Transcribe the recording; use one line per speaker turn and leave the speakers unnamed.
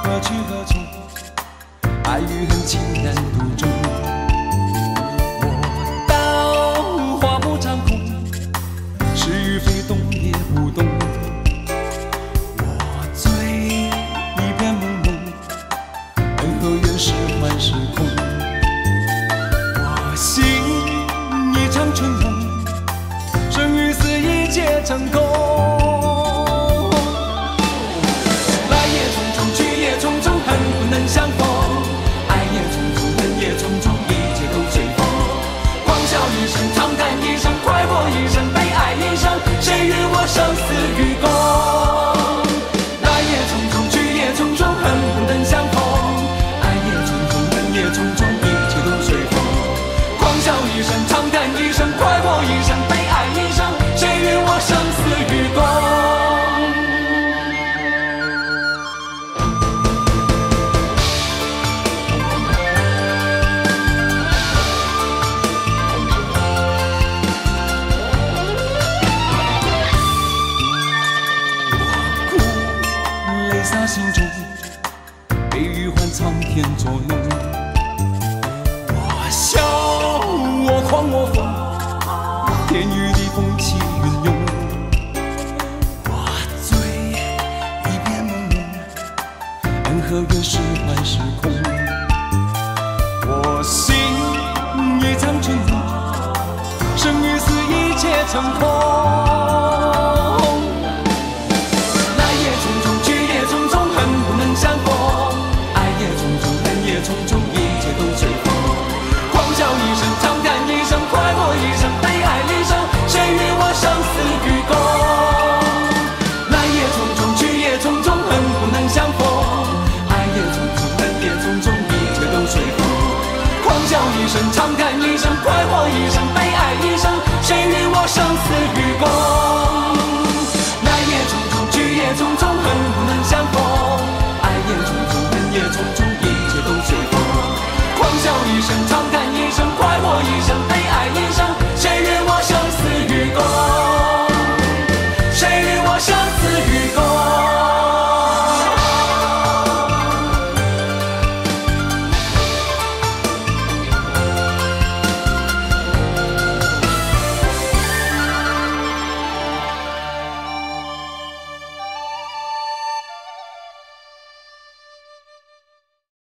何去何从？爱与恨情难独钟。我道花不长空，是与非动也不动。我醉一片朦胧，恩和怨是幻是空。我醒一场春梦，生与死一皆成空。来也匆匆，去也匆匆，恨不能相逢。爱也匆匆，恨也匆匆，一切都随风。狂笑一声，长叹一声，快活一生，悲哀一生，谁与我生死与共？来也匆匆，去也匆匆，恨不能相逢。爱也匆匆，恨也匆匆，一切都随风。狂笑一声，长叹一声，快活一生，悲哀一生，谁与我生死与共？洒心中，悲与欢苍天作弄。我笑，我狂，我疯，天与地风起云涌。我醉，一片朦胧，恩和怨是幻是空。我醒，一场春梦，生与死一切成空。